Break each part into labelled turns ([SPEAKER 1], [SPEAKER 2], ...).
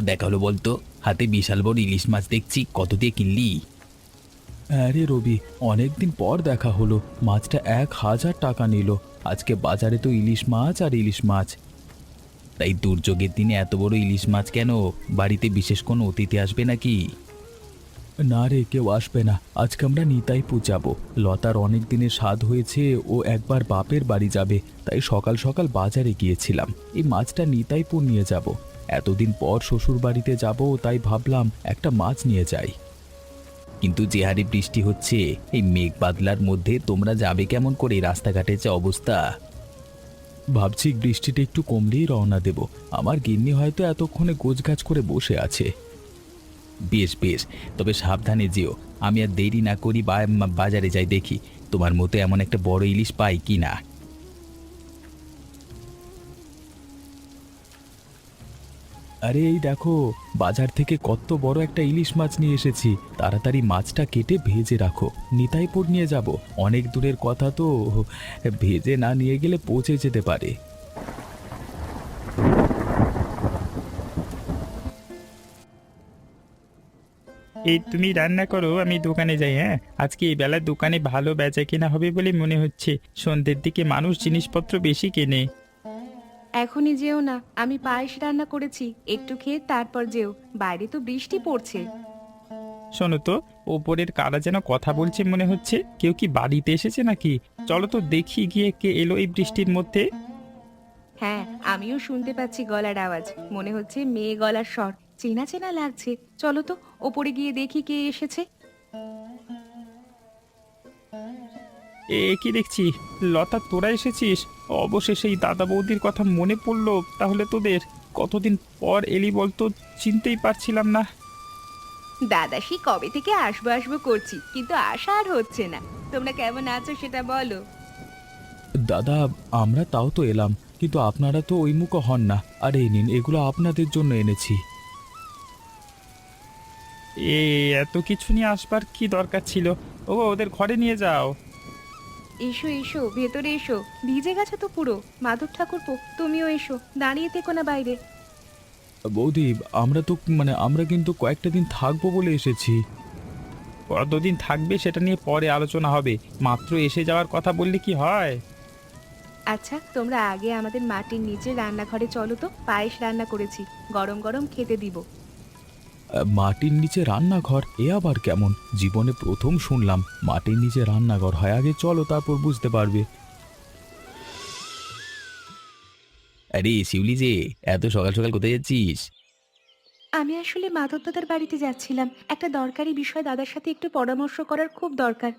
[SPEAKER 1] দেখা হলো বলতো? হাতে বিশাল বড় ইলিশ মাছ দেখছি, কত দিয়ে কিনলি?
[SPEAKER 2] আরে রবি, অনেকদিন পর দেখা হলো। মাছটা 1,000 টাকা নিল। আজকে বাজারে তো ইলিশ মাছ আর ইলিশ মাছ।
[SPEAKER 1] তাই দুর্যোগের দিনে এত বড় ইলিশ মাছ কেন? বাড়িতে বিশেষ কোনো অতিথি আসবে নাকি?
[SPEAKER 2] না রে, কেউ আসবে না। আজকে আমরা নিতাইপুর যাব। লতার অনেক দিনের স্বাদ হয়েছে, ও একবার বাপের বাড়ি যাবে। তাই সকাল সকাল বাজারে গিয়েছিলাম, এই মাছটা নিতাইপুর নিয়ে যাব। এতদিন পর শ্বশুর বাড়িতে যাব, তাই ভাবলাম একটা মাছ নিয়ে যাই।
[SPEAKER 1] কিন্তু যে হারে বৃষ্টি হচ্ছে, এই মেঘ বাদলার মধ্যে তোমরা যাবে কেমন করে? রাস্তাঘাটের যে অবস্থা!
[SPEAKER 2] ভাবছি বৃষ্টিটা একটু কমলেই রওনা দেব। আমার গিন্নি হয়তো এতক্ষণে গোছগাছ করে বসে আছে।
[SPEAKER 1] বেশ বেশ, তবে সাবধানে যেও। আমি আর দেরি না করি বাজারে যাই, দেখি তোমার মতো এমন একটা বড় ইলিশ পাই কি না।
[SPEAKER 2] আরে এই দেখো, বাজার থেকে কত বড় একটা ইলিশ মাছ নিয়ে এসেছি। তাড়াতাড়ি মাছটা কেটে ভেজে রাখো, নিতাইপুর নিয়ে যাব। অনেক দূরের কথা তো, ভেজে না নিয়ে গেলে পচে যেতে পারে।
[SPEAKER 3] এই তুমি রান্না করো, আমি দোকানে যাই। হ্যাঁ, আজকে এই বেলা দোকানে ভালো বেচা কেনা হবে বলে মনে হচ্ছে। সন্ধ্যের দিকে মানুষ জিনিসপত্র বেশি কেনে।
[SPEAKER 4] এখনই যেও না, আমি পায়েস রান্না করেছি, একটু খেয়ে তারপর যেও। বাইরে তো বৃষ্টি পড়ছে।
[SPEAKER 3] শোনো তো, ওপরের কারা যেন কথা বলছে মনে হচ্ছে। কেউ কি বাড়িতে এসেছে নাকি? চলো তো দেখি গিয়ে কে এলো এই বৃষ্টির মধ্যে।
[SPEAKER 4] হ্যাঁ, আমিও শুনতে পাচ্ছি গলার আওয়াজ। মনে হচ্ছে মেয়ে গলার স্বর। চেনা চেনা লাগছে। চলো তো ওপরে গিয়ে দেখি কে এসেছে।
[SPEAKER 3] কি দেখছি, লতা তোরা এসেছিস? অবশেষে এই দাদা বৌদির কথা মনে পড়লো তাহলে তোদের। কতদিন পর এলি বলতো, চিনতেই পারছিলাম না।
[SPEAKER 4] দাদা সে কবে থেকে আসবো আসবো করছি, কিন্তু আশা আর হচ্ছে না। তোমরা কেমন আছো সেটা বলো।
[SPEAKER 2] দাদা, আমরা তাও তো এলাম, কিন্তু আপনারা তো ওই মুখো হন না। আর এই নিন, এগুলো আপনাদের জন্য এনেছি।
[SPEAKER 3] এ এত কিছু নিয়ে আসবার কি দরকার ছিল? ও, ওদের ঘরে নিয়ে যাও।
[SPEAKER 4] এসো এসো, ভেতরে এসো। ভিজে গেছে তো পুরো। মাধব ঠাকুরপো, তুমিও এসো, দাঁড়িয়ে থেকো না বাইরে।
[SPEAKER 2] বৌদি, আমরা কিন্তু কয়েকটা দিন থাকবো বলে এসেছি।
[SPEAKER 3] কতদিন থাকবে সেটা নিয়ে পরে আলোচনা হবে। মাত্র এসে যাওয়ার কথা বললে কি হয়?
[SPEAKER 4] আচ্ছা, তোমরা আগে আমাদের মাটির নিচে রান্নাঘরে চলো তো, পায়েস রান্না করেছি, গরম গরম খেতে দিব।
[SPEAKER 2] মাটির নিচে রান্নাঘর? এ আবার কেমন? জীবনে প্রথম শুনলাম মাটির নিচে রান্নাঘর হয়। আগে চলো, তারপর বুঝতে পারবে।
[SPEAKER 1] আরে শিউলি যে, এত সকাল সকাল কোথায় যাচ্ছিস?
[SPEAKER 4] আমি আসলে মাধব দাদার বাড়িতে যাচ্ছিলাম, একটা দরকারি বিষয় দাদার সাথে একটু পরামর্শ করার খুব দরকার।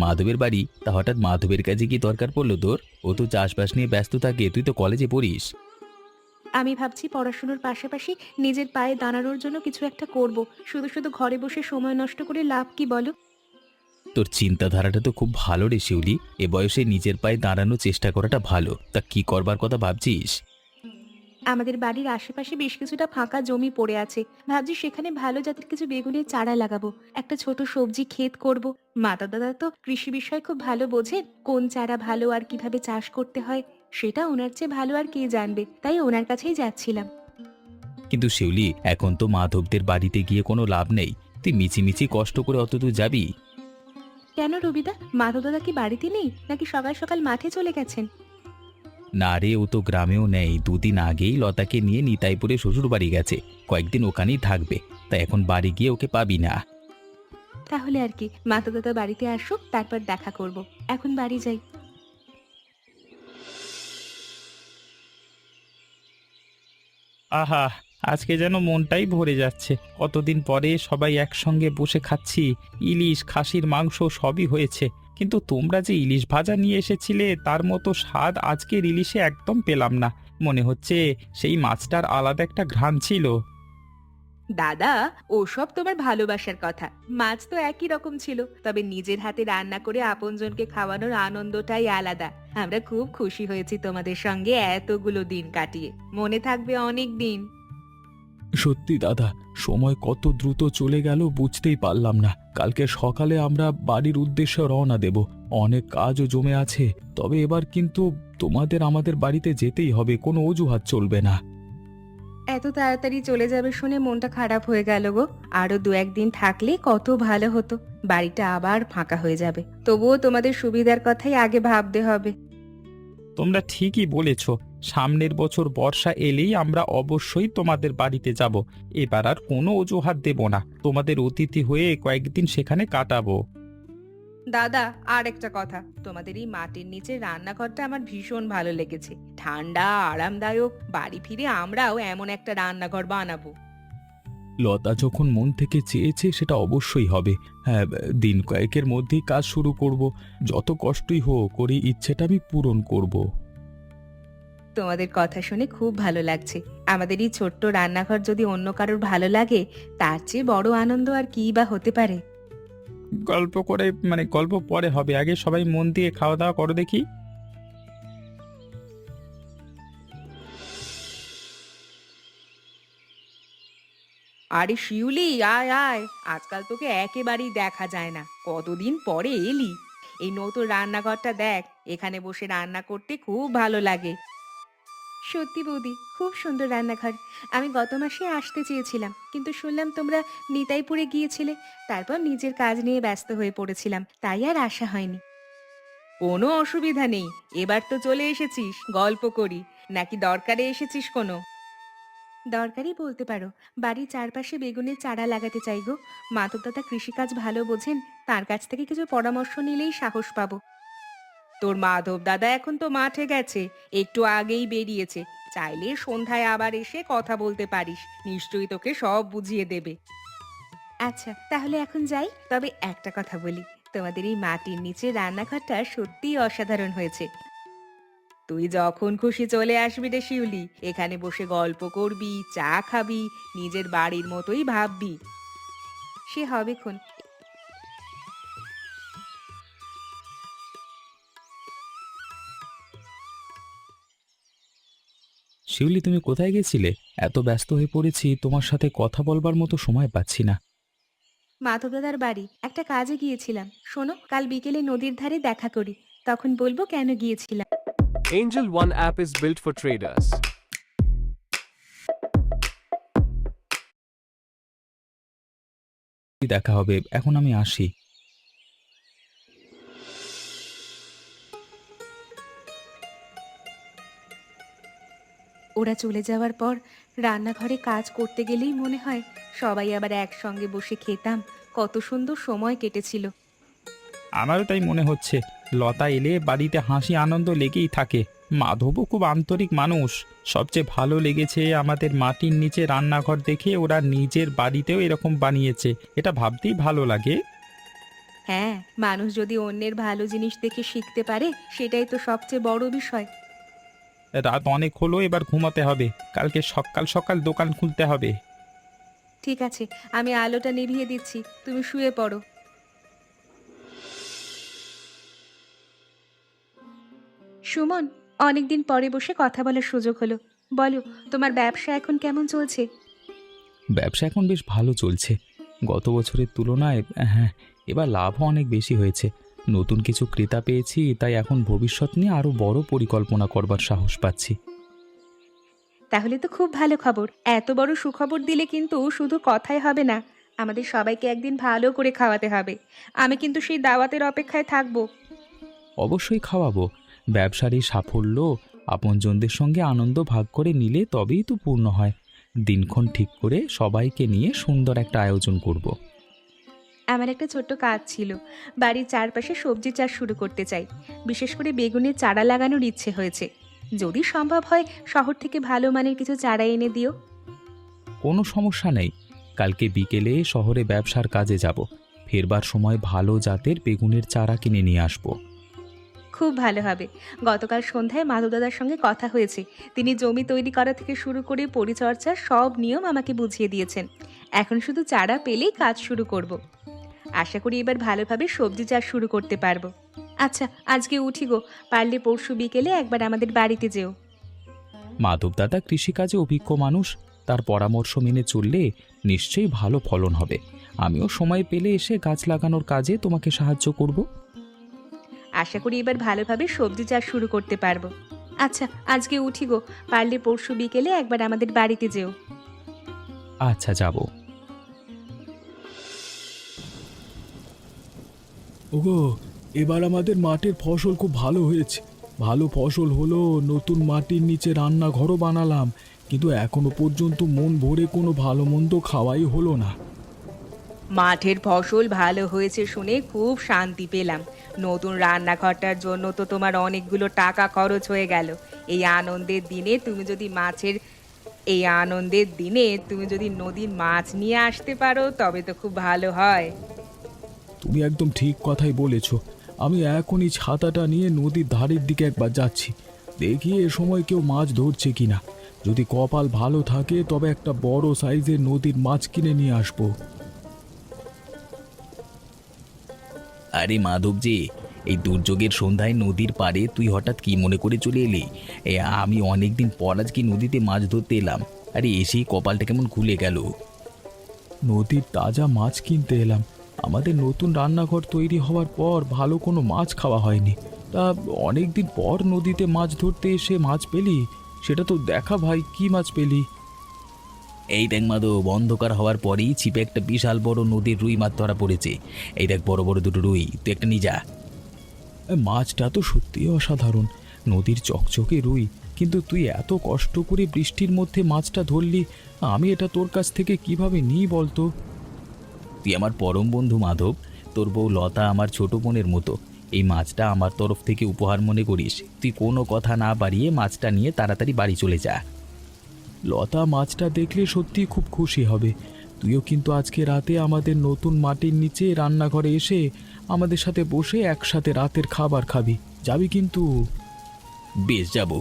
[SPEAKER 1] মাধবের বাড়ি? তা হঠাৎ মাধবের কাছে কি দরকার পড়লো তোর? ও তো চাষবাস নিয়ে ব্যস্ত থাকে, তুই তো কলেজে পড়িস।
[SPEAKER 4] আমি ভাবছি পড়াশুনোর পাশাপাশি নিজের পায়ে দাঁড়ানোর জন্য কিছু একটা করব। শুধু শুধু ঘরে বসে সময় নষ্ট করে লাভ কি বলো?
[SPEAKER 1] তোর চিন্তাধারাটা তো খুব ভালো রে শিউলি। এ বয়সে নিজের পায়ে দাঁড়ানোর চেষ্টা করাটা ভালো। তা কি করবার কথা ভাবছিস?
[SPEAKER 4] আমাদের বাড়ির আশেপাশে বেশ কিছুটা ফাঁকা জমি পড়ে আছে। ভাবছি সেখানে ভালো জাতের কিছু বেগুনের চারা লাগাবো, একটা ছোট সবজি ক্ষেত করব। মাতা দাদা তো কৃষি বিষয়ে খুব ভালো বোঝেন, কোন চারা ভালো আর কিভাবে চাষ করতে হয় সেটা ওনার চেয়ে ভালো আর কে জানবে, তাই ওনার কাছেই যাচ্ছিলাম।
[SPEAKER 1] কিন্তু শিউলি, এখন তো মাধবদের বাড়িতে গিয়ে কোনো লাভ নেই। তুই মিছিমিছি কষ্ট করে অত দূর যাবি?
[SPEAKER 4] কেন রবিদা, মাধব দাদা কি বাড়িতে নেই নাকি সকাল সকাল মাঠে চলে গেছেন?
[SPEAKER 1] না রে, ও তো গ্রামেও নেই। দুদিন আগেই লতাকে নিয়ে নিতাইপুরে শ্বশুর বাড়ি গেছে। কয়েকদিন ওখানেই থাকবে। তাই এখন বাড়ি গিয়ে ওকে পাবি না।
[SPEAKER 4] তাহলে আর কি, মাধব দাদা বাড়িতে আসুক, তারপর দেখা করব। এখন বাড়ি যাই।
[SPEAKER 3] আহা, আজকে যেন মনটাই ভরে যাচ্ছে। কতদিন পরে সবাই একসঙ্গে বসে খাচ্ছি। ইলিশ, খাসির মাংস সবই হয়েছে, কিন্তু তোমরা যে ইলিশ ভাজা নিয়ে এসেছিলে তার মতো স্বাদ আজকের ইলিশে একদম পেলাম না। মনে হচ্ছে সেই মাছটার আলাদা একটা ঘ্রাণ ছিল।
[SPEAKER 4] দাদা, ওসব তোমার ভালোবাসার কথা। মাছ তো একই রকম ছিল, তবে নিজের হাতে রান্না করে আপনজনকে খাওয়ানোর আনন্দটাই আলাদা। আমরা খুব খুশি হয়েছি তোমাদের সঙ্গে এতগুলো দিন কাটিয়ে। মনে থাকবে অনেক দিন।
[SPEAKER 2] সত্যি দাদা, সময় কত দ্রুত চলে গেল বুঝতেই পারলাম না। কালকে সকালে আমরা বাড়ির উদ্দেশ্যে রওনা দেব। অনেক কাজও জমে আছে। তবে এবার কিন্তু তোমাদের আমাদের বাড়িতে যেতেই হবে, কোনো অজুহাত চলবে না।
[SPEAKER 4] এত তাড়াতাড়ি চলে যাবে শুনে মনটা খারাপ হয়ে গেল গো। আরো 2-1 দিন থাকলে কত ভালো হতো, বাড়িটা আবার ফাঁকা হয়ে যাবে। তবুও তোমাদের সুবিধার কথাই আগে ভাবতে হবে।
[SPEAKER 3] তোমরা ঠিকই বলেছ, সামনের বছর বর্ষা এলেই আমরা অবশ্যই তোমাদের বাড়িতে যাব। এবার আর কোনো অজুহাত দেব না, তোমাদের অতিথি হয়ে কয়েকদিন সেখানে কাটাবো।
[SPEAKER 4] দাদা, আর একটা কথা, তোমাদের এই মাটির নিচে রান্নাঘরটা আমার ভীষণ ভালো লেগেছে। ঠান্ডা, আরামদায়ক। বাড়ি ফিরে আমরাও এমন একটা রান্নাঘর বানাবো।
[SPEAKER 2] লতা যখন মন থেকে চেয়েছে সেটা অবশ্যই হবে। হ্যাঁ, দিন কয়েকের মধ্যেই কাজ শুরু করব। যত কষ্টই হোক ওর এই ইচ্ছেটা আমি পূরণ করব।
[SPEAKER 4] তোমাদের কথা শুনে খুব ভালো লাগছে। আমাদের এই ছোট্ট রান্নাঘর যদি অন্য কারোর ভালো লাগে, তার চেয়ে বড় আনন্দ আর কি বা হতে পারে।
[SPEAKER 3] গল্প পরে হবে, আগে সবাই মন দিয়ে খাওয়া দাওয়া করো দেখি।
[SPEAKER 4] আরে শিউলি, আয় আয়, আজকাল তোকে একেবারেই দেখা যায় না। কতদিন পরে এলি। এই নতুন রান্নাঘরটা দেখ, এখানে বসে রান্না করতে খুব ভালো লাগে। সত্যি বৌদি, খুব সুন্দর রান্নাঘর। আমি গত মাসে আসতে চেয়েছিলাম, কিন্তু শুনলাম তোমরা নিতাইপুরে গিয়েছিলে। তারপর নিজের কাজ নিয়ে ব্যস্ত হয়ে পড়েছিলাম, তাই আর আসা হয়নি। কোনো অসুবিধা নেই, এবার তো চলে এসেছিস, গল্প করি। নাকি দরকারে এসেছিস কোনো? দরকারই বলতে পারো। বাড়ির চারপাশে বেগুনের চারা লাগাতে চাই গো। মাধবদাদা কৃষিকাজ ভালো বোঝেন, তার কাছ থেকে কিছু পরামর্শ নিলেই সাহস পাবো। তোর মাধব দাদা এখন তো মাঠে গেছে, একটু আগেই বেরিয়েছে। চাইলে সন্ধ্যায় আবার এসে কথা বলতে পারিস, নিশ্চয়ই তোকে সব বুঝিয়ে দেবে। আচ্ছা, তাহলে এখন যাই। তবে একটা কথা বলি, তোমাদের এই মাটির নিচে রান্নাঘরটা সত্যিই অসাধারণ হয়েছে। তুই যখন খুশি চলে আসবি রে শিউলি, এখানে বসে গল্প করবি, চা খাবি, নিজের বাড়ির মতোই ভাববি। সে হবে খন।
[SPEAKER 2] শিউলি, তুমি কোথায় গেছিলে? এত ব্যস্ত হয়ে পড়েছি, তোমার সাথে কথা বলবার মতো সময় পাচ্ছি না।
[SPEAKER 4] মাধবদাদার বাড়ি একটা কাজে গিয়েছিলাম। শোনো, কাল বিকেলে নদীর ধারে দেখা করি, তখন বলবো কেন গিয়েছিলাম।
[SPEAKER 5] Angel One app is built for traders.
[SPEAKER 2] দেখা হবে, এখন আমি আসি।
[SPEAKER 4] ওরা চলে যাওয়ার পর রান্নাঘরে কাজ করতে গেলেই মনে হয় সবাই আবার একসঙ্গে বসে খেতাম, কত সুন্দর সময় কেটেছিল।
[SPEAKER 3] আমারও তাই মনে হচ্ছে, লতা এলে বাড়িতে হাসি আনন্দ লেগেই থাকে। মাধবও খুব আন্তরিক মানুষ। সবচেয়ে ভালো লেগেছে আমাদের মাটির নিচে রান্নাঘর দেখে ওরা নিজের বাড়িতেও এরকম বানিয়েছে, এটা ভাবতেই ভালো লাগে।
[SPEAKER 4] হ্যাঁ, মানুষ যদি অন্যের ভালো জিনিস দেখে শিখতে পারে, সেটাই তো সবচেয়ে বড় বিষয়।
[SPEAKER 3] রাত অনেক হলো, এবার ঘুমাতে হবে, কালকে সকাল সকাল দোকান খুলতে হবে।
[SPEAKER 4] ঠিক আছে, আমি আলোটা নিভিয়ে দিচ্ছি, তুমি শুয়ে পড়ো। সুমন, অনেকদিন পরে বসে কথা বলার সুযোগ হলো। বলো, তোমার ব্যবসা এখন কেমন চলছে?
[SPEAKER 2] ব্যবসা এখন বেশ ভালো চলছে। গত বছরের তুলনায় হ্যাঁ, এবার লাভও অনেক বেশি হয়েছে। নতুন কিছু ক্রেতা পেয়েছি, তাই এখন ভবিষ্যৎ নিয়ে আরো বড় পরিকল্পনা করবার সাহস পাচ্ছি।
[SPEAKER 4] তাহলে তো খুব ভালো খবর। এত বড় সুখবর দিলে কিন্তু শুধু কথাই হবে না, আমাদের সবাইকে একদিন ভালো করে খাওয়াতে হবে। আমি কিন্তু সেই দাওয়াতের অপেক্ষায় থাকবো।
[SPEAKER 2] অবশ্যই খাওয়াবো। ব্যবসার এই সাফল্য আপনজনদের সঙ্গে আনন্দ ভাগ করে নিলে তবেই তো পূর্ণ হয়। দিনক্ষণ ঠিক করে সবাইকে নিয়ে সুন্দর একটা আয়োজন করব।
[SPEAKER 4] আমার একটা ছোট্ট কাজ ছিল, বাড়ির চারপাশে সবজি চাষ শুরু করতে চাই। বিশেষ করে বেগুনের চারা লাগানোর ইচ্ছে হয়েছে। যদি সম্ভব হয়, শহর থেকে ভালো মানের কিছু চারা এনে দিও।
[SPEAKER 2] কোনো সমস্যা নেই। কালকে বিকেলে শহরে ব্যবসার কাজে যাব। ফেরবার সময় ভালো জাতের বেগুনের চারা কিনে নিয়ে আসব।
[SPEAKER 4] খুব ভালো হবে। গতকাল সন্ধ্যায় মাধবদাদার সঙ্গে কথা হয়েছে। তিনি জমি তৈরি করা থেকে শুরু করে পরিচর্যার সব নিয়ম আমাকে বুঝিয়ে দিয়েছেন। এখন শুধু চারা পেলেই কাজ শুরু করব। আশা করি এবার ভালোভাবে সবজি চাষ শুরু করতে পারবো। আচ্ছা, আজকে উঠি গো, পারলে পরশু বিকেলে একবার আমাদের বাড়িতে যেও।
[SPEAKER 2] মাধবদাদা কৃষিকাজে অভিজ্ঞ মানুষ, তার পরামর্শ মেনে চললে নিশ্চয়ই ভালো ফলন হবে। আমিও সময় পেলে এসে গাছ লাগানোর কাজে তোমাকে সাহায্য করব।
[SPEAKER 4] আশা করি এবার ভালোভাবে সবজি চাষ শুরু করতে পারবো। আচ্ছা, আজকে উঠি গো। পারলে পরশু বিকেলে একবার আমাদের বাড়িতে যেও।
[SPEAKER 1] আচ্ছা, যাব।
[SPEAKER 2] ওগো, এবার আমাদের মাঠের ফসল খুব ভালো হয়েছে। ভালো ফসল হলো, নতুন মাটির নিচে রান্নাঘরও বানালাম, কিন্তু এখনো পর্যন্ত মন ভরে কোনো ভালো মন্দ খাওয়াই হলো না।
[SPEAKER 4] মাঠের ফসল ভালো হয়েছে শুনে খুব শান্তি পেলাম। নতুন রান্নাঘরটার জন্য তো তোমার অনেকগুলো টাকা খরচ হয়ে গেল। এই আনন্দের দিনে তুমি যদি মাছের এই আনন্দের দিনে তুমি যদি নদীর মাছ নিয়ে আসতে পারো তবে তো খুব ভালো হয়।
[SPEAKER 2] তুমি একদম ঠিক কথাই বলেছ। আমি এখনই ছাতাটা নিয়ে নদীর ধারের দিকে একবার যাচ্ছি, দেখি এ সময় কেউ মাছ ধরছে কিনা। যদি কপাল ভালো থাকে তবে একটা বড় সাইজের নদীর মাছ কিনে নিয়ে আসবো।
[SPEAKER 1] আরে মাধব যে, এই দুর্যোগের সন্ধ্যায় নদীর পাড়ে তুই হঠাৎ কি মনে করে চলে এলি? আমি অনেকদিন পর আজকে নদীতে মাছ ধরতে এলাম। আরে এসেই কপালটা কেমন খুলে গেল।
[SPEAKER 2] নদীর তাজা মাছ কিনতে এলাম। আমাদের নতুন রান্নাঘর তৈরি হওয়ার পর ভালো কোনো মাছ খাওয়া হয়নি। তা অনেকদিন পর নদীতে মাছ ধরতে এসে মাছ পেলি, সেটা তো দেখা ভাই, কি মাছ পেলি?
[SPEAKER 1] এই দেখ মাধব, অন্ধকার হওয়ার পরেই ছিপে একটা বিশাল বড় নদীর রুই মাছ ধরা পড়েছে। এই দেখ বড় বড় দুটো রুই, তুই একটা নিয়ে যা।
[SPEAKER 2] মাছটা তো সত্যিই অসাধারণ, নদীর চকচকে রুই। কিন্তু তুই এত কষ্ট করে বৃষ্টির মধ্যে মাছটা ধরলি, আমি এটা তোর কাছ থেকে কিভাবে নিই বলতো?
[SPEAKER 1] তুই আমার পরম বন্ধু মাধব, তোর বউ লতা আমার ছোট বোনের মতো। এই মাছটা আমার তরফ থেকে উপহার মনে করিস। তুই কোনো কথা না বাড়িয়ে মাছটা নিয়ে তাড়াতাড়ি বাড়ি চলে যা।
[SPEAKER 2] লতা মাছটা দেখলে সত্যি খুব খুশি হবে। তুইও কিন্তু আজকে রাতে আমাদের নতুন মাটির নিচে রান্নাঘরে এসে আমাদের সাথে বসে একসাথে রাতের খাবার খাবি, যাবি কিন্তু?
[SPEAKER 1] বেশ, যাব।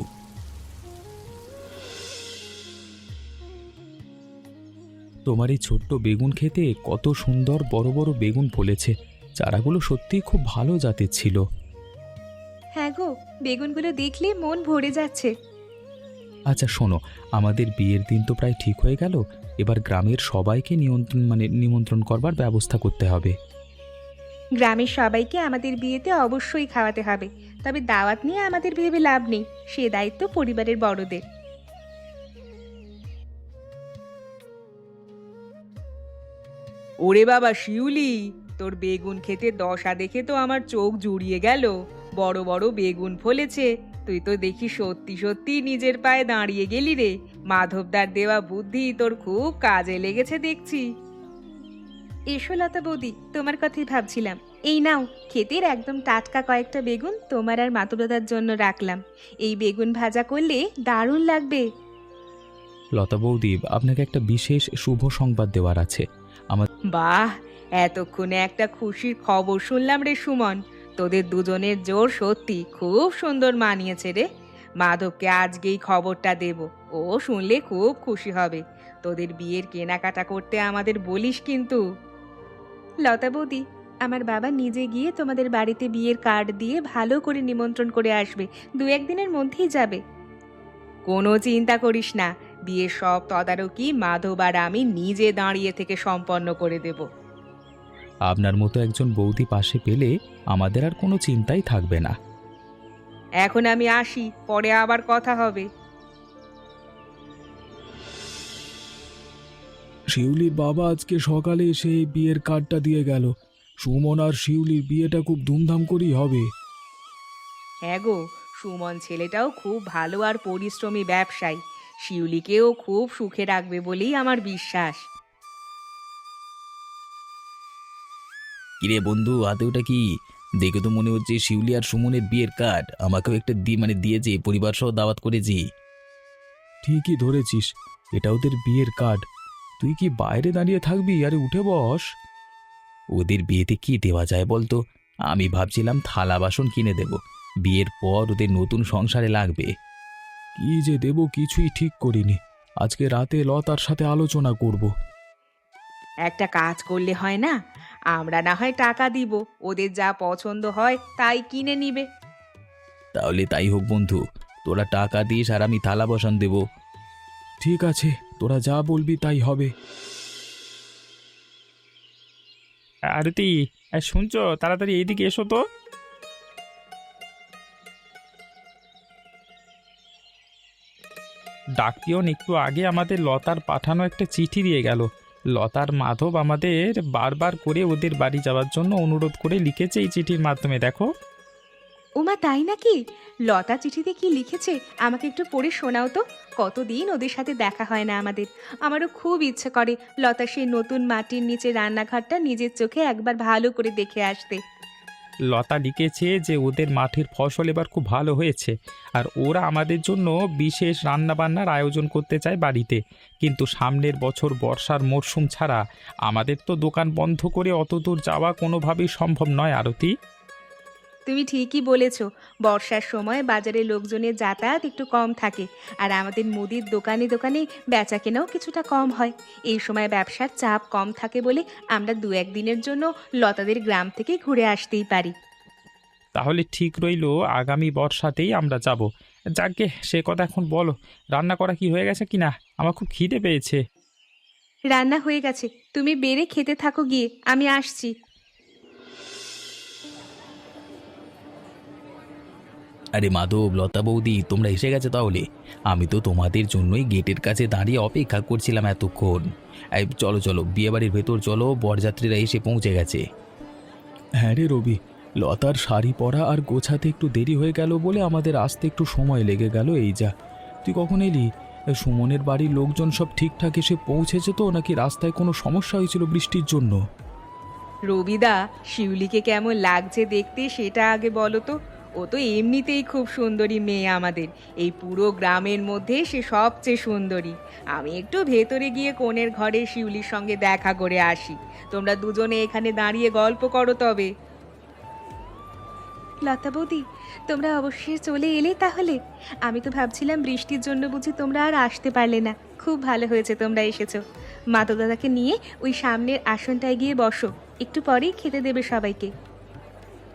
[SPEAKER 2] তোমার এই ছোট্ট বেগুন খেতে কত সুন্দর বড় বড় বেগুন ফলেছে। চারাগুলো সত্যিই খুব ভালো জাতের ছিল।
[SPEAKER 4] হ্যাঁ গো, বেগুনগুলো দেখলে মন ভরে যাচ্ছে।
[SPEAKER 2] আচ্ছা শোনো, আমাদের বিয়ের দিন তো প্রায় ঠিক হয়ে গেল। এবার গ্রামের সবাইকে নিমন্ত্রণ করবার ব্যবস্থা করতে হবে।
[SPEAKER 4] গ্রামের সবাইকে আমাদের বিয়েতে অবশ্যই খাওয়াতে হবে। তবে দাওয়াত নিয়ে আমাদের ভেবে লাভ নেই, সে দায়িত্ব পরিবারের বড়দের। ওরে বাবা শিউলি, তোর বেগুন খেতে দশা দেখে তো আমার চোখ জুড়িয়ে গেল। বড় বড় বেগুন ফলেছে। তুই তো দেখি সত্যি সত্যি নিজের পায়ে দাঁড়িয়ে গেলি রে। মাধবদার দেওয়া বুদ্ধি তোর খুব কাজে লেগেছে দেখছি। এসো লতা বৌদি, তোমার কথাই ভাবছিলাম। এই নাও, ক্ষেতের একদম টাটকা কয়েকটা বেগুন তোমার আর মাতুলদার জন্য রাখলাম। এই বেগুন ভাজা করলে দারুণ লাগবে।
[SPEAKER 2] লতা বৌদি, আপনাকে একটা বিশেষ শুভ সংবাদ দেওয়ার আছে।
[SPEAKER 4] বাহ, এতক্ষণে একটা খুশির খবর শুনলাম রে সুমন। তোদের দুজনের জোর সত্যি খুব সুন্দর মানিয়েছে রে। মাধবকে আজকেই খবরটা দেব, ও শুনলে খুব খুশি হবে। তোদের বিয়ের কেনাকাটা করতে আমাদের বলিস কিন্তু। লতা বৌদি, আমার বাবা নিজে গিয়ে তোমাদের বাড়িতে বিয়ের কার্ড দিয়ে ভালো করে নিমন্ত্রণ করে আসবে। 2-1 দিনের মধ্যেই যাবে। কোনো চিন্তা করিস না, বিয়ের সব তদারকি মাধব আর আমি নিজে দাঁড়িয়ে থেকে সম্পন্ন করে দেব।
[SPEAKER 2] আপনার মতো একজন বৌদি পাশে পেলে আমাদের আর কোনো চিন্তাই থাকবে না।
[SPEAKER 4] এখন আমি আসি, পরে আবার কথা হবে।
[SPEAKER 2] শিউলির বাবা আজকে সকালে এসে এই বিয়ের কার্ডটা দিয়ে গেল। সুমন আর শিউলির বিয়েটা খুব ধুমধাম করেই হবে।
[SPEAKER 4] হ্যাঁ গো, সুমন ছেলেটাও খুব ভালো আর পরিশ্রমী ব্যবসায়ী। শিউলিকেও খুব সুখে রাখবে বলেই আমার বিশ্বাস।
[SPEAKER 1] কিরে বন্ধু, হাতে ওটা কি? দেখে তো মনে হচ্ছে শিউলি আর সুমনের বিয়ের কার্ড। আমাকেও একটা দিয়েছে, পরিবার সহ দাওয়াত করেছি।
[SPEAKER 2] ঠিকই ধরেছিস, এটা ওদের বিয়ের কার্ড। তুই কি বাইরে দাঁড়িয়ে থাকবি? আরে উঠে বস।
[SPEAKER 1] ওদের বিয়েতে কি দেওয়া যায় বলতো? আমি ভাবছিলাম থালা বাসন কিনে দেব। বিয়ের পর ওদের নতুন সংসারে লাগবে।
[SPEAKER 2] কি যে দেব কিছুই ঠিক করিনি। আজকে রাতে লতার সাথে আলোচনা করব।
[SPEAKER 4] একটা কাজ করলে হয় না? আমরা না হয় টাকা দিব, ওদের যা পছন্দ হয় তাই কিনে নিবে।
[SPEAKER 1] তাহলে তাই হোক বন্ধু, তোরা টাকা দিস আর আমি থালা বাসন দেব।
[SPEAKER 2] ঠিক আছে, তোরা যা বলবি তাই হবে।
[SPEAKER 3] আরতি, শুনছো? তাড়াতাড়ি এইদিকে এসো তো। ডাকিয়ন একটু আগে আমাদের লতার পাঠানো একটা চিঠি দিয়ে গেল। লতার মাধব আমাদের বারবার করে ওদের বাড়ি যাওয়ার জন্য অনুরোধ করে লিখেছে এই চিঠির মাধ্যমে, দেখো।
[SPEAKER 4] ওমা তাই নাকি? লতা চিঠিতে কি লিখেছে আমাকে একটু পড়ে শোনাও তো। কতদিন ওদের সাথে দেখা হয় না আমাদের। আমারও খুব ইচ্ছে করে লতা সেই নতুন মাটির নিচে রান্নাঘরটা নিজের চোখে একবার ভালো করে দেখে আসতে।
[SPEAKER 3] লতা লিখেছে যে ওদের মাঠের ফসল এবার খুব ভালো হয়েছে, আর ওরা আমাদের জন্য বিশেষ রান্নাবান্নার আয়োজন করতে চায় বাড়িতে। কিন্তু সামনের বছর বর্ষার মরশুম ছাড়া আমাদের তো দোকান বন্ধ করে অত দূর যাওয়া কোনোভাবেই সম্ভব নয়, আরতি।
[SPEAKER 4] তুমি ঠিকই বলেছ, বর্ষার সময় বাজারে লোকজনের যাতায়াত একটু কম থাকে, আর আমাদের মুদির দোকানে দোকানে বেচা কেনাও কিছুটা কম হয়। এই সময় ব্যবসার চাপ কম থাকে বলে আমরা দু একদিনের জন্য লতাদের গ্রাম থেকে ঘুরে আসতেই পারি।
[SPEAKER 3] তাহলে ঠিক রইল, আগামী বর্ষাতেই আমরা যাব। যাকে সে কথা এখন বলো, রান্না করা কি হয়ে গেছে কিনা? আমার খুব খিদে পেয়েছে।
[SPEAKER 4] রান্না হয়ে গেছে, তুমি বেড়ে খেতে থাকো গিয়ে, আমি আসছি।
[SPEAKER 1] আরে মাধব, লতা বৌদি, তোমরা এসে গেছো তাহলে? আমি তো তোমাদের জন্যই গেটের কাছে দাঁড়িয়ে অপেক্ষা করছিলাম এতক্ষণ। এই চলো চলো, বিয়েবাড়ির ভেতর চলো, বরযাত্রীরা এসে পৌঁছে গেছে।
[SPEAKER 2] হ্যাঁ রে রবি, লতার শাড়ি পরা আর গোছাতে একটু দেরি হয়ে গেল বলে আমাদের আসতে একটু সময় লেগে গেল। এই যা, তুই কখন এলি? সুমনের বাড়ির লোকজন সব ঠিকঠাক এসে পৌঁছেছে তো, নাকি রাস্তায় কোনো সমস্যা হয়েছিল বৃষ্টির জন্য?
[SPEAKER 4] রবিদা, শিউলিকে কেমন লাগছে দেখতে সেটা আগে বলো তো। ও তো এমনিতেই খুব সুন্দরী মেয়ে আমাদের, এই পুরো গ্রামের মধ্যে সে সবচেয়ে সুন্দরী। আমি একটু ভেতরে গিয়ে কনের ঘরে শিউলির সঙ্গে দেখা করে আসি। তোমরা দুজনে এখানে দাঁড়িয়ে গল্প করো তবে। লতা বৌদি, তোমরা অবশ্যই চলে এলে তাহলে? আমি তো ভাবছিলাম বৃষ্টির জন্য বুঝি তোমরা আর আসতে পারলে না। খুব ভালো হয়েছে তোমরা এসেছো। মাধব দাদাকে নিয়ে ওই সামনের আসনটায় গিয়ে বসো, একটু পরেই খেতে দেবে সবাইকে।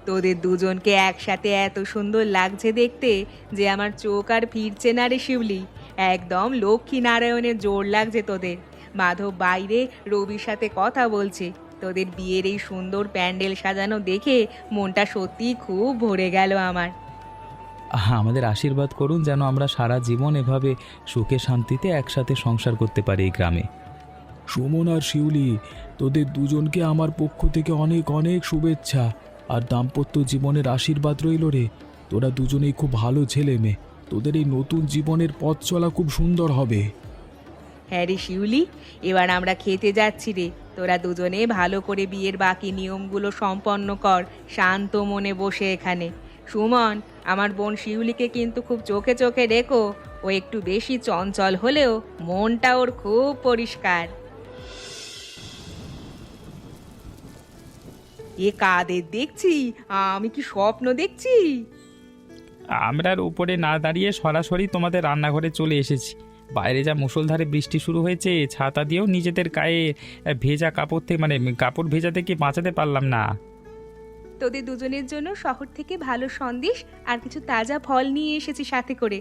[SPEAKER 4] তোদের দুজনকে একসাথে এত সুন্দর লাগছে দেখতে যে আমার চোখ আর ফিরছে না রে শিউলি। একদম লক্ষ্মী নারায়ণের জোর লাগছে তোদের। মাধব বাইরে রবির সাথে কথা বলছে। তোদের বিয়ের এই সুন্দর প্যান্ডেল সাজানো দেখে মনটা সত্যিই খুব ভরে গেল আমার।
[SPEAKER 2] আমাদের আশীর্বাদ করুন যেন আমরা সারা জীবন এভাবে সুখে শান্তিতে একসাথে সংসার করতে পারি এই গ্রামে। সুমন আর শিউলি, তোদের দুজনকে আমার পক্ষ থেকে অনেক অনেক শুভেচ্ছা আর দাম্পত্য জীবনের আশীর্বাদ রইল রে। তোরা দুজনেই খুব ভালো ছেলে মেয়ে, তোদের এই নতুন জীবনের পথ চলা খুব সুন্দর হবে।
[SPEAKER 4] হ্যাঁ রে শিউলি, এবার আমরা খেতে যাচ্ছি রে। তোরা দুজনে ভালো করে বিয়ের বাকি নিয়মগুলো সম্পন্ন কর, শান্ত মনে বসে এখানে। সুমন, আমার বোন শিউলিকে কিন্তু খুব চোখে চোখে রেখো। ও একটু বেশি চঞ্চল হলেও মনটা ওর খুব পরিষ্কার। এ কাদের দেখছি? আমি কি স্বপ্ন দেখছি?
[SPEAKER 3] আমরা আর উপরে না দাঁড়িয়ে সরাসরি তোমাদের রান্নাঘরে চলে এসেছি। বাইরে যা মুষলধারে বৃষ্টি শুরু হয়েছে, ছাতা দিয়েও নিজেদের গায়ে ভেজা কাপড় থেকে কাপড় ভেজা থেকে বাঁচাতে পারলাম না।
[SPEAKER 4] তোদের দুজনের জন্য শহর থেকে ভালো সন্দেশ আর কিছু তাজা ফল নিয়ে এসেছি সাথে করে।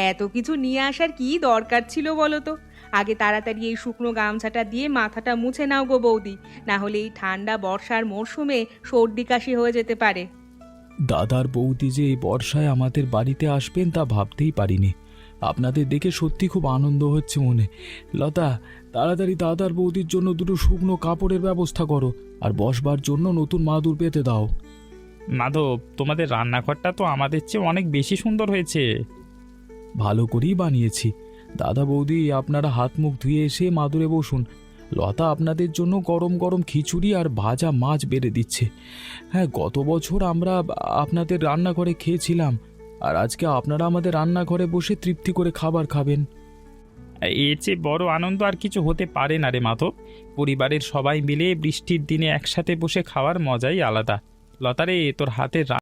[SPEAKER 4] এত কিছু নিয়ে আসার কি দরকার ছিল বলো তো? আগে তাড়াতাড়ি এই শুকনো গামছাটা দিয়ে মাথাটা মুছে নাও গো বৌদি, না হলে এই ঠান্ডা বর্ষার মরশুমে সর্দি কাশি হয়ে যেতে পারে।
[SPEAKER 2] দাদার বৌদি যে এই বর্ষায় আমাদের বাড়িতে আসবেন তা ভাবতেই পারিনি। আপনাদের দেখে সত্যি খুব আনন্দ হচ্ছে মনে। লতা, তাড়াতাড়ি দাদার বৌদির জন্য দুটো শুকনো কাপড়ের ব্যবস্থা করো আর বসবার জন্য নতুন মাদুর পেতে দাও।
[SPEAKER 3] মাধব, তোমাদের রান্নাঘরটা তো আমাদের চেয়ে অনেক বেশি সুন্দর হয়েছে।
[SPEAKER 2] ভালো করেই বানিয়েছি। দাদা বৌদি, আপনারা হাত মুখ ধুয়ে এসে মাদুরে বসুন। লতা আপনাদের জন্য গরম গরম খিচুড়ি আর ভাজা মাছ বেড়ে দিচ্ছে। হ্যাঁ, গত বছর আমরা আপনাদের রান্নাঘরে খেয়েছিলাম, আর আজকে আপনারা আমাদের রান্নাঘরে বসে তৃপ্তি করে খাবার খাবেন।
[SPEAKER 3] এর চেয়ে বড় আনন্দ আর কিছু হতে পারে না রে মাধব। পরিবারের সবাই মিলে বৃষ্টির দিনে একসাথে বসে খাওয়ার মজাই আলাদা। লতারে, তোর হাতের